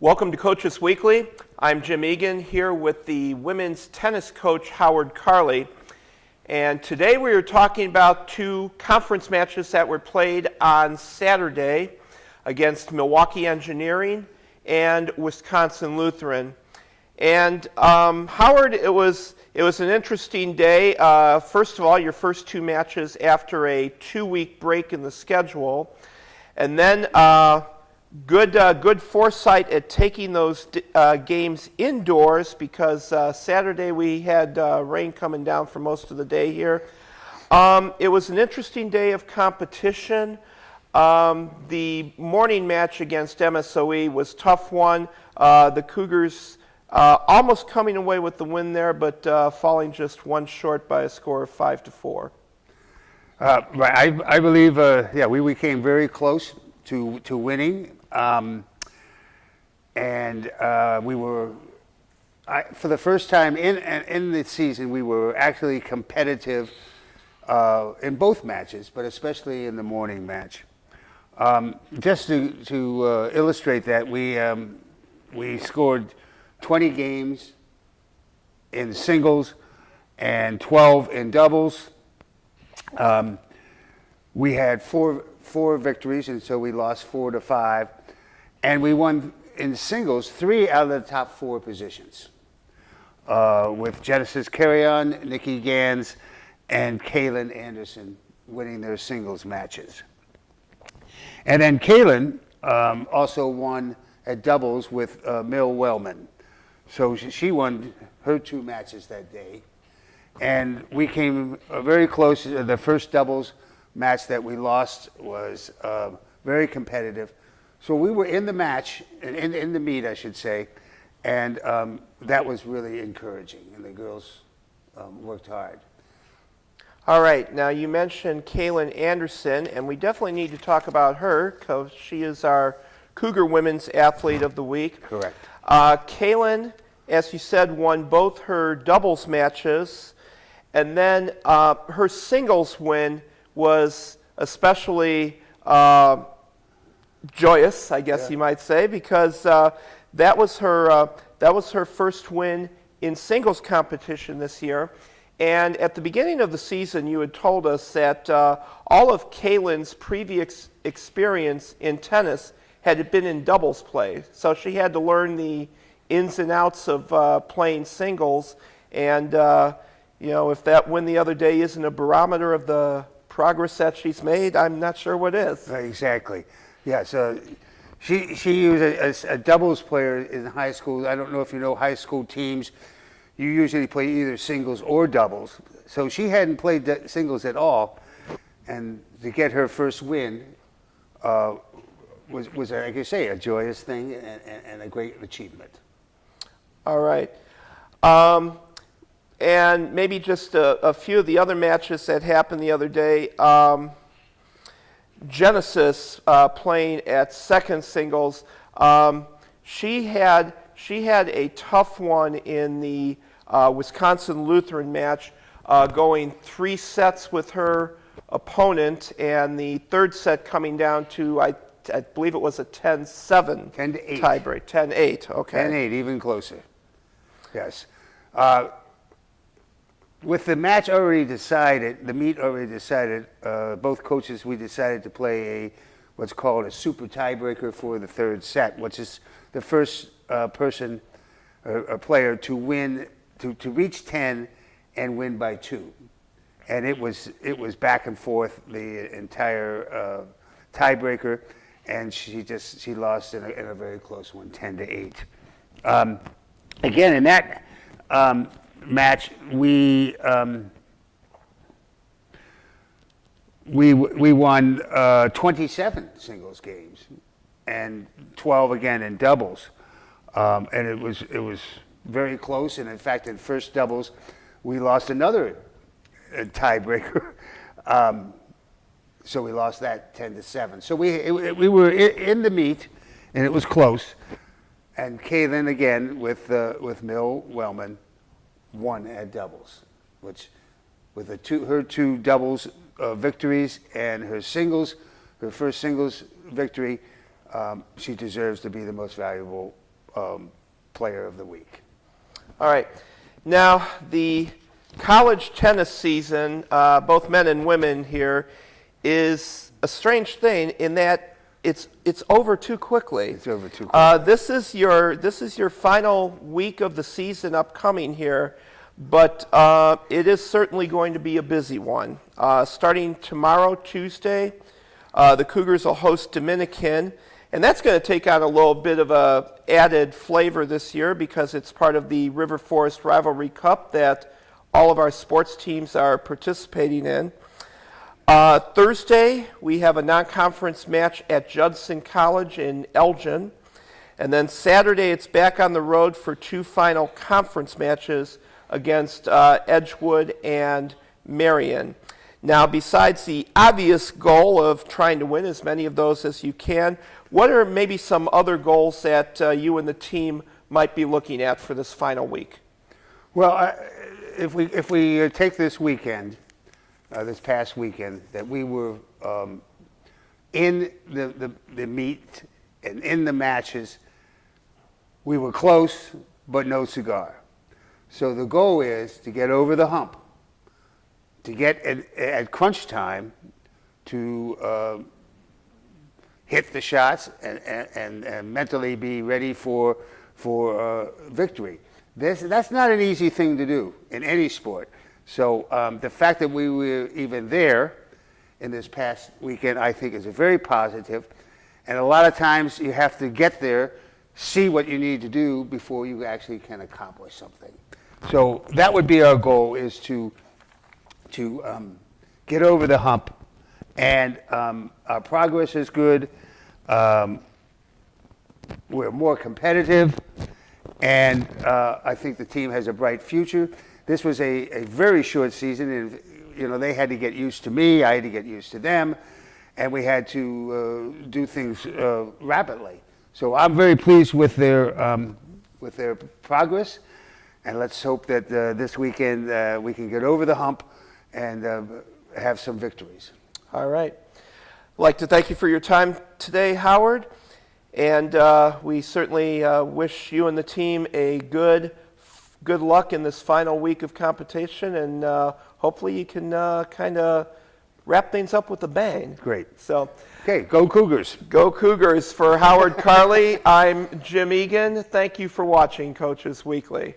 Welcome to Coaches Weekly. I'm Jim Egan here with the women's tennis coach Howard Carley. And today we are talking about two conference matches that were played on Saturday against Milwaukee Engineering and Wisconsin Lutheran. And Howard, it was an interesting day. First of all, your first two matches after a 2-week break in the schedule. And then good foresight at taking those games indoors because Saturday we had rain coming down for most of the day here. It was an interesting day of competition. The morning match against MSOE was a tough one. The Cougars almost coming away with the win there, but falling just one short by a score of 5-4. Right, I believe, we came very close to winning. We were, for the first time in the season, we were actually competitive in both matches, but especially in the morning match. Just to illustrate that, we scored 20 games in singles and 12 in doubles. We had four victories, and so we lost 4-5. And we won in singles 3 out of the top 4 positions, with Genesis Carrion, Nikki Gans, and Kaylin Anderson winning their singles matches. And then Kaylin also won at doubles with Mill Wellman. So she won her 2 matches that day. And we came very close. The first doubles match that we lost was very competitive. So we were in the match, in the meet, I should say, and that was really encouraging, and the girls worked hard. All right, now you mentioned Kaylin Anderson, and we definitely need to talk about her because she is our Cougar Women's Athlete of the Week. Correct. Kaylin, as you said, won both her doubles matches, and then her singles win was especially joyous, I guess you might say, because that was her first win in singles competition this year. And at the beginning of the season, you had told us that all of Kaylin's previous experience in tennis had been in doubles play, so she had to learn the ins and outs of playing singles. And if that win the other day isn't a barometer of the progress that she's made, I'm not sure what is. Exactly. Yeah, so she was a doubles player in high school. I don't know if you know high school teams. You usually play either singles or doubles. So she hadn't played singles at all. And to get her first win was like I say, a joyous thing and a great achievement. All right. And maybe just a few of the other matches that happened the other day. Genesis playing at second singles. She had a tough one in the Wisconsin Lutheran match, going 3 sets with her opponent, and the third set coming down to I believe it was a 10-7 10-8 tiebreak. 10-8. Okay. 10-8, even closer. Yes. With the match already decided, the meet already decided, both coaches, we decided to play what's called a super tiebreaker for the third set, which is the first person or player to win, to reach 10 and win by 2. And it was back and forth the entire tiebreaker, and she lost in a very close one, 10-8. Again, in that match, we won 27 singles games and 12 again in doubles, and it was very close. And in fact, in first doubles, we lost another tiebreaker, so we lost that 10-7. So we were in the meet, and it was close. And Kaylin again with Mill Wellman won at doubles, which with her 2 doubles victories and her first singles victory, she deserves to be the most valuable player of the week. All right. Now, the college tennis season, both men and women here, is a strange thing in that it's over too quickly. It's over too quickly. This is your final week of the season upcoming here, but it is certainly going to be a busy one. Starting tomorrow, Tuesday, the Cougars will host Dominican, and that's going to take on a little bit of a added flavor this year because it's part of the River Forest Rivalry Cup that all of our sports teams are participating in. Thursday, we have a non-conference match at Judson College in Elgin. And then Saturday, it's back on the road for 2 final conference matches against Edgewood and Marion. Now, besides the obvious goal of trying to win as many of those as you can, what are maybe some other goals that you and the team might be looking at for this final week? Well, if we take this weekend, this past weekend, that we were in the meet and in the matches, we were close, but no cigar. So the goal is to get over the hump, to get at crunch time, to hit the shots and mentally be ready for victory. That's not an easy thing to do in any sport. So the fact that we were even there in this past weekend, I think, is a very positive. And a lot of times you have to get there, see what you need to do before you actually can accomplish something. So that would be our goal, is to get over the hump. And our progress is good. We're more competitive. And I think the team has a bright future. This was a very short season, and they had to get used to me. I had to get used to them, and we had to do things rapidly. So I'm very pleased with their progress, and let's hope that this weekend we can get over the hump and have some victories. All right. I'd like to thank you for your time today, Howard, and we certainly wish you and the team a good luck in this final week of competition, and hopefully you can kind of wrap things up with a bang. Great. So, okay, go Cougars. Go Cougars. For Howard Carley, I'm Jim Egan. Thank you for watching Coaches Weekly.